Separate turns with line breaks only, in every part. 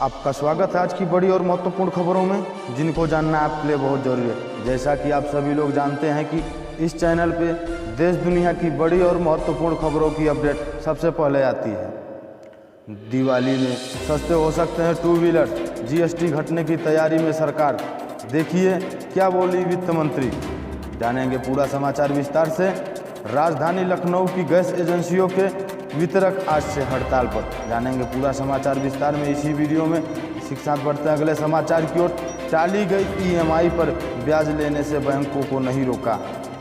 आपका स्वागत है आज की बड़ी और महत्वपूर्ण खबरों में, जिनको जानना आपके लिए बहुत जरूरी है। जैसा कि आप सभी लोग जानते हैं कि इस चैनल पे देश दुनिया की बड़ी और महत्वपूर्ण खबरों की अपडेट सबसे पहले आती है। दिवाली में सस्ते हो सकते हैं टू व्हीलर, जीएसटी घटने की तैयारी में सरकार। देखिए क्या बोली वित्त मंत्री, जानेंगे पूरा समाचार विस्तार से। राजधानी लखनऊ की गैस एजेंसियों के वितरक आज से हड़ताल पर, जानेंगे पूरा समाचार विस्तार में इसी वीडियो में। इसी के साथ बढ़ते हैं अगले समाचार की ओर। टाली गई ईएमआई पर ब्याज लेने से बैंकों को नहीं रोका,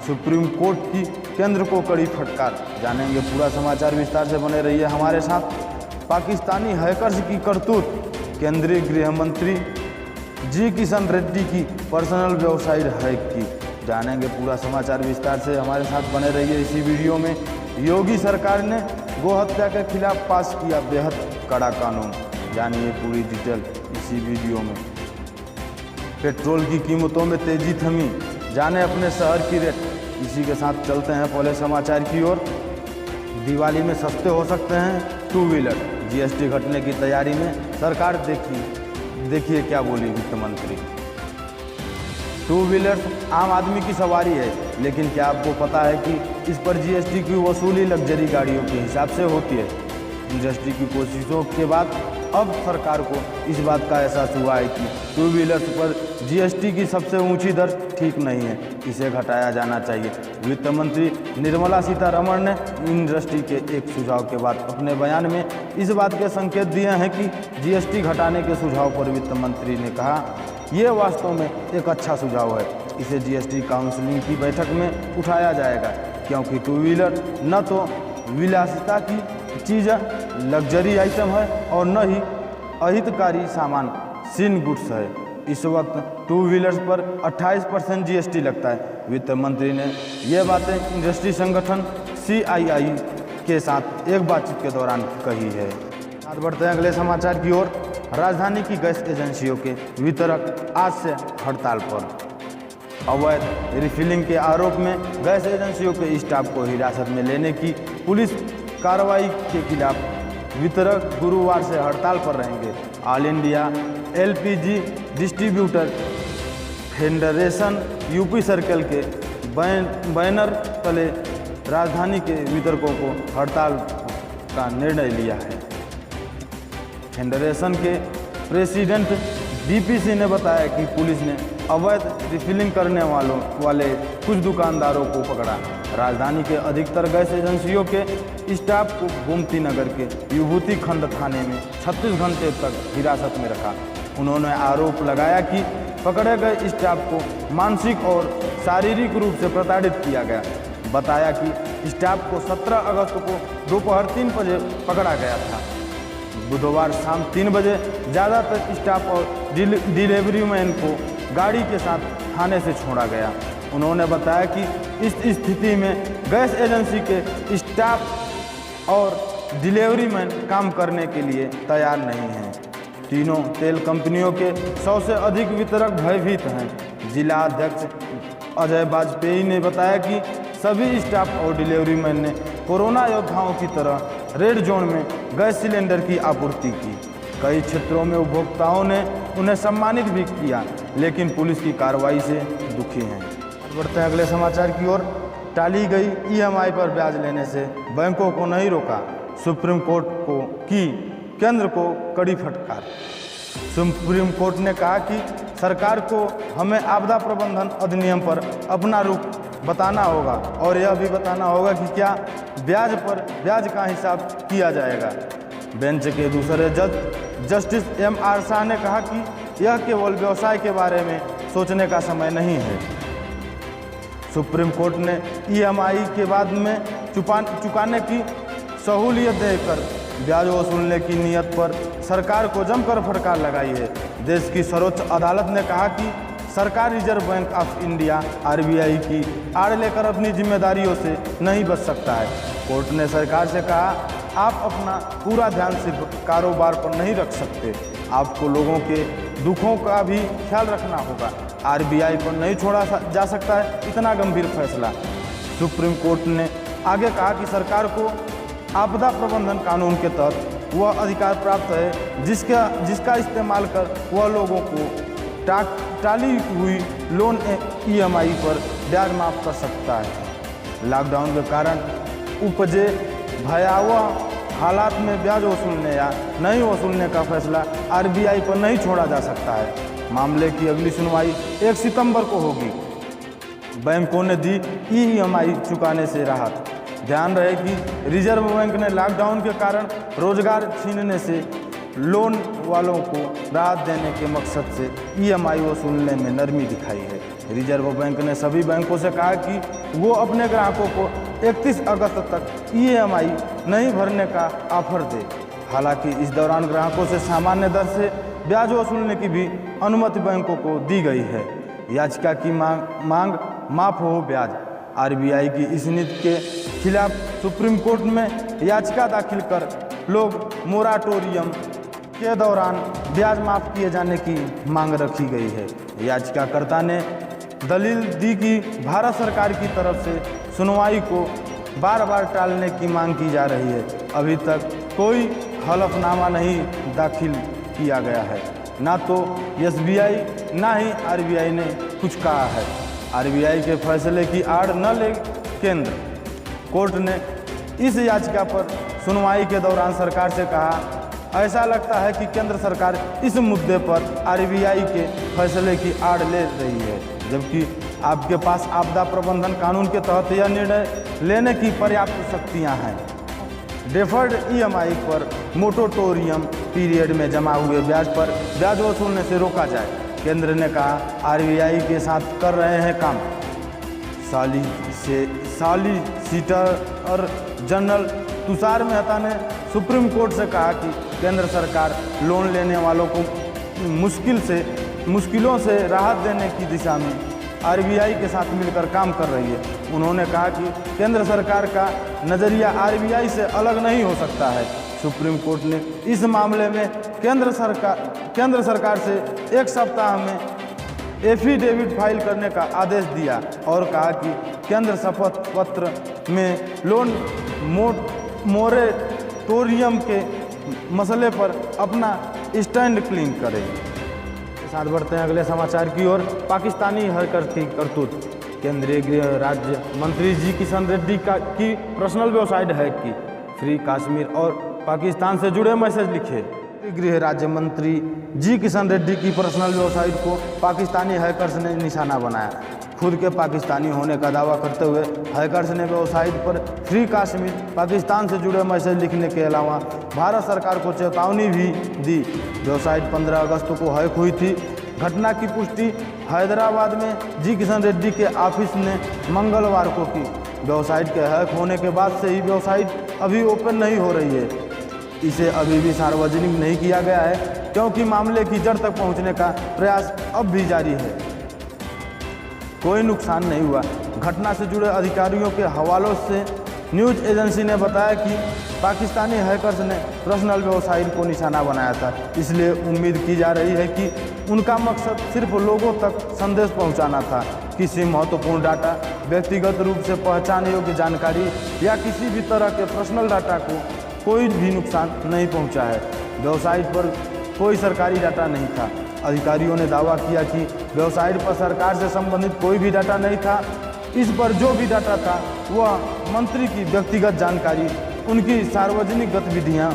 सुप्रीम कोर्ट की केंद्र को कड़ी फटकार। जानेंगे पूरा समाचार विस्तार से, बने रहिए हमारे साथ। पाकिस्तानी हैकर्स की करतूत, केंद्रीय गृह मंत्री जी किशन रेड्डी की पर्सनल वेबसाइट हैक की। जानेंगे पूरा समाचार विस्तार से, हमारे साथ बने रहिए इसी वीडियो में। योगी सरकार ने गोहत्या के खिलाफ पास किया बेहद कड़ा कानून, जानिए पूरी डिटेल इसी वीडियो में। पेट्रोल की कीमतों में तेजी थमी, जाने अपने शहर की रेट। इसी के साथ चलते हैं पहले समाचार की ओर। दिवाली में सस्ते हो सकते हैं टू व्हीलर, जीएसटी घटने की तैयारी में सरकार। देखिए क्या बोली वित्त मंत्री। टू व्हीलर आम आदमी की सवारी है, लेकिन क्या आपको पता है कि इस पर जीएसटी की वसूली लग्जरी गाड़ियों के हिसाब से होती है। इंडस्ट्री की कोशिशों के बाद अब सरकार को इस बात का एहसास हुआ है कि टू व्हीलर्स पर जीएसटी की सबसे ऊंची दर ठीक नहीं है, इसे घटाया जाना चाहिए। वित्त मंत्री निर्मला सीतारमण ने इंडस्ट्री के एक सुझाव के बाद अपने बयान में इस बात के संकेत दिए हैं कि जीएसटी घटाने के सुझाव पर वित्त मंत्री ने कहा, ये वास्तव में एक अच्छा सुझाव है, इसे जीएसटी काउंसिलिंग की बैठक में उठाया जाएगा, क्योंकि टू व्हीलर न तो विलासिता की चीज़ लग्जरी आइटम है और न ही अहितकारी सामान सिन गुड्स है। इस वक्त टू व्हीलर्स पर 28% जीएसटी लगता है। वित्त मंत्री ने ये बातें इंडस्ट्री संगठन CII के साथ एक बातचीत के दौरान कही है। आगे बढ़ते हैं अगले समाचार की ओर। राजधानी की गैस एजेंसियों के वितरक आज से हड़ताल पर। अवैध रिफिलिंग के आरोप में गैस एजेंसियों के स्टाफ को हिरासत में लेने की पुलिस कार्रवाई के खिलाफ वितरक गुरुवार से हड़ताल पर रहेंगे। All India LPG distributor federation UP circle के बैनर तले राजधानी के वितरकों को हड़ताल का निर्णय लिया है। फेडरेशन के प्रेसिडेंट DPC ने बताया कि पुलिस ने अवैध रिफिलिंग करने वाले कुछ दुकानदारों को पकड़ा। राजधानी के अधिकतर गैस एजेंसियों के स्टाफ को गोमती नगर के विभूति खंड थाने में 36 घंटे तक हिरासत में रखा। उन्होंने आरोप लगाया कि पकड़े गए स्टाफ को मानसिक और शारीरिक रूप से प्रताड़ित किया गया। बताया कि स्टाफ को 17 अगस्त को दोपहर 3 बजे पकड़ा गया था। बुधवार शाम 3 बजे ज़्यादातर स्टाफ और डिलीवरी मैन को गाड़ी के साथ थाने से छोड़ा गया। उन्होंने बताया कि इस स्थिति में गैस एजेंसी के स्टाफ और डिलीवरी मैन काम करने के लिए तैयार नहीं हैं। तीनों तेल कंपनियों के 100 से अधिक वितरक भयभीत हैं। जिला अध्यक्ष अजय वाजपेयी ने बताया कि सभी स्टाफ और डिलीवरी मैन ने कोरोना योद्धाओं की तरह रेड जोन में गैस सिलेंडर की आपूर्ति की। कई क्षेत्रों में उपभोक्ताओं ने उन्हें सम्मानित भी किया, लेकिन पुलिस की कार्रवाई से दुखी हैं। बढ़ते हैं अगले समाचार की ओर। टाली गई EMI पर ब्याज लेने से बैंकों को नहीं रोका, सुप्रीम कोर्ट को की केंद्र को कड़ी फटकार। सुप्रीम कोर्ट ने कहा कि सरकार को हमें आपदा प्रबंधन अधिनियम पर अपना रुख बताना होगा और यह भी बताना होगा कि क्या ब्याज पर ब्याज का हिसाब किया जाएगा। बेंच के दूसरे जज जस्टिस MR शाह ने कहा कि यह केवल व्यवसाय के बारे में सोचने का समय नहीं है। सुप्रीम कोर्ट ने EMI के बाद में चुकाने की सहूलियत देकर ब्याज वसूलने की नीयत पर सरकार को जमकर फटकार लगाई है। देश की सर्वोच्च अदालत ने कहा कि सरकार reserve bank of India RBI की आड़ लेकर अपनी जिम्मेदारियों से नहीं बच सकता है। कोर्ट ने सरकार से कहा, आप अपना पूरा ध्यान सिर्फ कारोबार पर नहीं रख सकते, आपको लोगों के दुखों का भी ख्याल रखना होगा। RBI पर नहीं छोड़ा जा सकता है इतना गंभीर फैसला। सुप्रीम कोर्ट ने आगे कहा कि सरकार को आपदा प्रबंधन कानून के तहत वह अधिकार प्राप्त है जिसका इस्तेमाल कर वह लोगों को टाली हुई लोन EMI पर ब्याज माफ कर सकता है। लॉकडाउन के कारण उपजे भयावह हालात में ब्याज वसूलने या नहीं वसूलने का फैसला RBI पर नहीं छोड़ा जा सकता है। मामले की अगली सुनवाई 1 सितंबर को होगी। बैंकों ने दी EMI चुकाने से राहत। ध्यान रहे कि रिजर्व बैंक ने लॉकडाउन के कारण रोजगार छीनने से लोन वालों को राहत देने के मकसद से EMI वसूलने में नरमी दिखाई है। रिजर्व बैंक ने सभी बैंकों से कहा कि वो अपने ग्राहकों को 31 अगस्त तक EMI नहीं भरने का ऑफर दे। हालांकि इस दौरान ग्राहकों से सामान्य दर से ब्याज वसूलने की भी अनुमति बैंकों को दी गई है। याचिका की मांग माफ हो ब्याज। RBI की इस नीति के खिलाफ सुप्रीम कोर्ट में याचिका दाखिल कर लोग मोराटोरियम के दौरान ब्याज माफ किए जाने की मांग रखी गई है। याचिकाकर्ता ने दलील दी कि भारत सरकार की तरफ से सुनवाई को बार बार टालने की मांग की जा रही है। अभी तक कोई हलफनामा नहीं दाखिल किया गया है। ना तो SBI ना ही RBI ने कुछ कहा है। RBI के फैसले की आड़ न ले केंद्र। कोर्ट ने इस याचिका पर सुनवाई के दौरान सरकार से कहा, ऐसा लगता है कि केंद्र सरकार इस मुद्दे पर RBI के फैसले की आड़ ले रही है, जबकि आपके पास आपदा प्रबंधन कानून के तहत यह निर्णय लेने की पर्याप्त शक्तियां हैं। डेफर्ड EMI पर मोटोटोरियम पीरियड में जमा हुए ब्याज पर ब्याज वसूलने से रोका जाए। केंद्र ने कहा RBI के साथ कर रहे हैं काम। सॉलिसिटर जनरल तुषार मेहता ने सुप्रीम कोर्ट से कहा कि केंद्र सरकार लोन लेने वालों को मुश्किलों से राहत देने की दिशा में RBI के साथ मिलकर काम कर रही है। उन्होंने कहा कि केंद्र सरकार का नज़रिया RBI से अलग नहीं हो सकता है। सुप्रीम कोर्ट ने इस मामले में केंद्र सरकार से 1 सप्ताह में एफिडेविट फाइल करने का आदेश दिया और कहा कि केंद्र शपथ पत्र में लोन मोरेटोरियम के मसले पर अपना स्टैंड क्लीन करें। साथ बढ़ते हैं अगले समाचार की ओर। पाकिस्तानी हैकर की करतूत। केंद्रीय गृह राज्य मंत्री जी किशन रेड्डी की पर्सनल वेबसाइट हैक की। फ्री कश्मीर और पाकिस्तान से जुड़े मैसेज लिखे। गृह राज्य मंत्री जी किशन रेड्डी की पर्सनल वेबसाइट को पाकिस्तानी हैकर्स ने निशाना बनाया। खुद के पाकिस्तानी होने का दावा करते हुए हैकर्स ने वेबसाइट पर फ्री कश्मीर पाकिस्तान से जुड़े मैसेज लिखने के अलावा भारत सरकार को चेतावनी भी दी। वेबसाइट 15 अगस्त को हैक हुई थी। घटना की पुष्टि हैदराबाद में जी किशन रेड्डी के ऑफिस ने मंगलवार को की। वेबसाइट के हैक होने के बाद से ही वेबसाइट अभी ओपन नहीं हो रही है। इसे अभी भी सार्वजनिक नहीं किया गया है क्योंकि मामले की जड़ तक पहुंचने का प्रयास अब भी जारी है। कोई नुकसान नहीं हुआ। घटना से जुड़े अधिकारियों के हवालों से न्यूज़ एजेंसी ने बताया कि पाकिस्तानी हैकर्स ने पर्सनल वेबसाइट को निशाना बनाया था, इसलिए उम्मीद की जा रही है कि उनका मकसद सिर्फ लोगों तक संदेश पहुंचाना था। किसी महत्वपूर्ण डाटा, व्यक्तिगत रूप से पहचान योग्य जानकारी या किसी भी तरह के पर्सनल डाटा को कोई भी नुकसान नहीं पहुंचा है। वेबसाइट पर कोई सरकारी डाटा नहीं था। अधिकारियों ने दावा किया कि वेबसाइट पर सरकार से संबंधित कोई भी डाटा नहीं था। इस पर जो भी डाटा था वह मंत्री की व्यक्तिगत जानकारी, उनकी सार्वजनिक गतिविधियां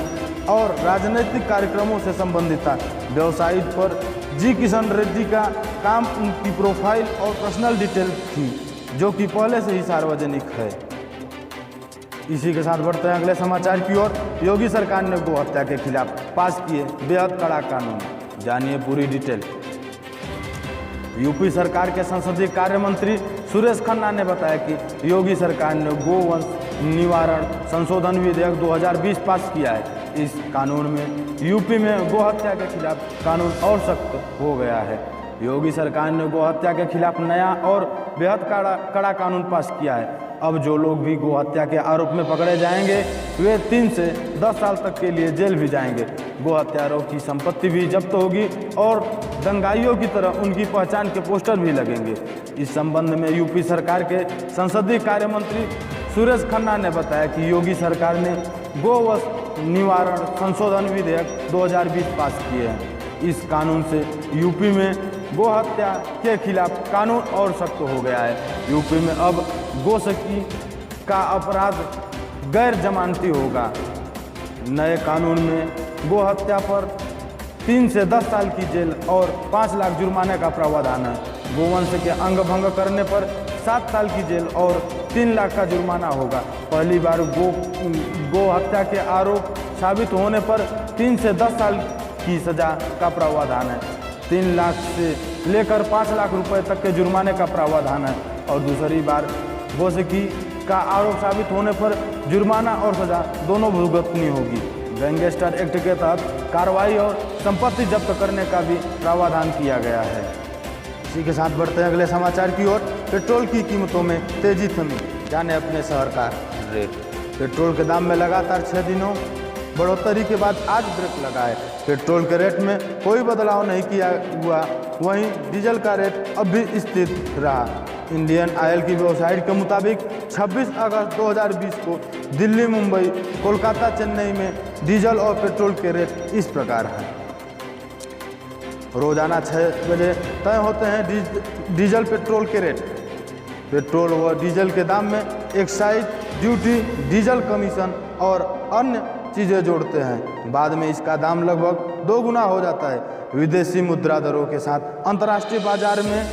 और राजनीतिक कार्यक्रमों से संबंधित था। वेबसाइट पर जी किशन रेड्डी का काम, उनकी प्रोफाइल और पर्सनल डिटेल थी जो कि पहले से ही सार्वजनिक है। इसी के साथ बढ़ते हैं अगले समाचार की ओर। योगी सरकार ने गौ हत्या के खिलाफ पास किए बेहद कड़ा कानून। जानिए पूरी डिटेल। यूपी सरकार के संसदीय कार्य मंत्री सुरेश खन्ना ने बताया कि योगी सरकार ने गोवंश निवारण संशोधन विधेयक 2020 पास किया है। इस कानून में यूपी में गौ हत्या के खिलाफ कानून और सख्त हो गया है। योगी सरकार ने गौ हत्या के खिलाफ नया और बेहद कड़ा कानून पास किया है। अब जो लोग भी गौ हत्या के आरोप में पकड़े जाएंगे वे 3 से 10 साल तक के लिए जेल भी जाएंगे। गौ हत्यारों की संपत्ति भी जब्त होगी और दंगाइयों की तरह उनकी पहचान के पोस्टर भी लगेंगे। इस संबंध में यूपी सरकार के संसदीय कार्य मंत्री सुरेश खन्ना ने बताया कि योगी सरकार ने गोवंश निवारण संशोधन विधेयक 2020 पास किए हैं। इस कानून से यूपी में गो हत्या के खिलाफ कानून और सख्त हो गया है। यूपी में अब गोसकी का अपराध गैर जमानती होगा। नए कानून में गो हत्या पर 3 से 10 साल की जेल और 5 लाख जुर्माने का प्रावधान है। गोवंश के अंग भंग करने पर 7 साल की जेल और 3 लाख का जुर्माना होगा। पहली बार गो हत्या के आरोप साबित होने पर 3 से 10 साल की सजा का प्रावधान है। 3 लाख से लेकर 5 लाख रुपए तक के जुर्माने का प्रावधान है। और दूसरी बार गोसकी का आरोप साबित होने पर जुर्माना और सजा दोनों भुगतनी होगी। गैंगस्टर एक्ट के तहत कार्रवाई और संपत्ति जब्त करने का भी प्रावधान किया गया है। इसी के साथ बढ़ते हैं अगले समाचार की ओर। पेट्रोल की कीमतों में तेजी थमी, जाने अपने शहर का रेट। पेट्रोल के दाम में लगातार 6 दिनों बढ़ोतरी के बाद आज ब्रेक लगा है। पेट्रोल के रेट में कोई बदलाव नहीं किया हुआ, वहीं डीजल का रेट अब भी स्थिर रहा। इंडियन ऑयल की वेबसाइट के मुताबिक 26 अगस्त 2020 को दिल्ली, मुंबई, कोलकाता, चेन्नई में डीजल और पेट्रोल के रेट इस प्रकार हैं। रोजाना 6 बजे तय होते हैं डीजल पेट्रोल के रेट। पेट्रोल व डीजल के दाम में एक्साइज ड्यूटी, डीजल कमीशन और अन्य चीज़ें जोड़ते हैं। बाद में इसका दाम लगभग 2 गुना हो जाता है। विदेशी मुद्रा दरों के साथ अंतर्राष्ट्रीय बाजार में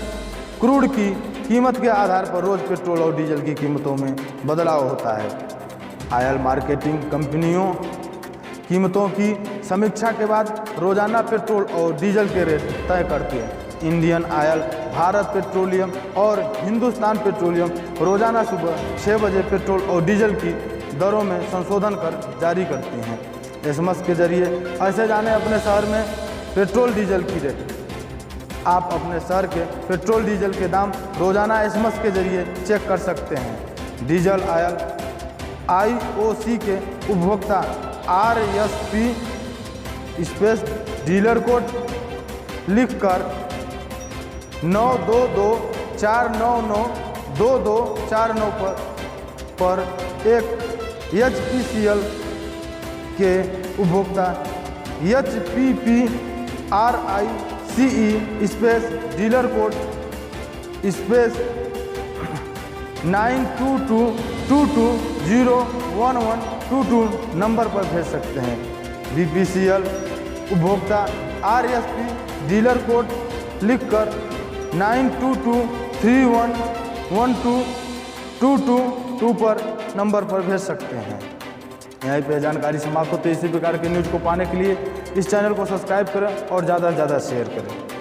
क्रूड की कीमत के आधार पर रोज पेट्रोल और डीजल की कीमतों में बदलाव होता है। ऑयल मार्केटिंग कंपनियों कीमतों की समीक्षा के बाद रोजाना पेट्रोल और डीजल के रेट तय करती है। इंडियन ऑयल, भारत पेट्रोलियम और हिंदुस्तान पेट्रोलियम रोजाना सुबह 6 बजे पेट्रोल और डीजल की दरों में संशोधन कर जारी करती हैं। एसएमएस के जरिए ऐसे जाने अपने शहर में पेट्रोल डीजल की रेट। आप अपने शहर के पेट्रोल डीजल के दाम रोजाना एसएमएस के जरिए चेक कर सकते हैं। डीजल ऑयल IOC के उपभोक्ता RSP स्पेस डीलर कोड लिखकर 922-499-2249 पर एक HPCL के उपभोक्ता HPPRICE space dealer code space 9222201122 number पर भेज सकते हैं। BPCL उपभोक्ता RSP डीलर कोड लिखकर 9223112222 पर नंबर पर भेज सकते हैं। यहीं पे जानकारी समाप्त होती है। इसी प्रकार के न्यूज़ को पाने के लिए इस चैनल को सब्सक्राइब करें और ज़्यादा से ज़्यादा शेयर करें।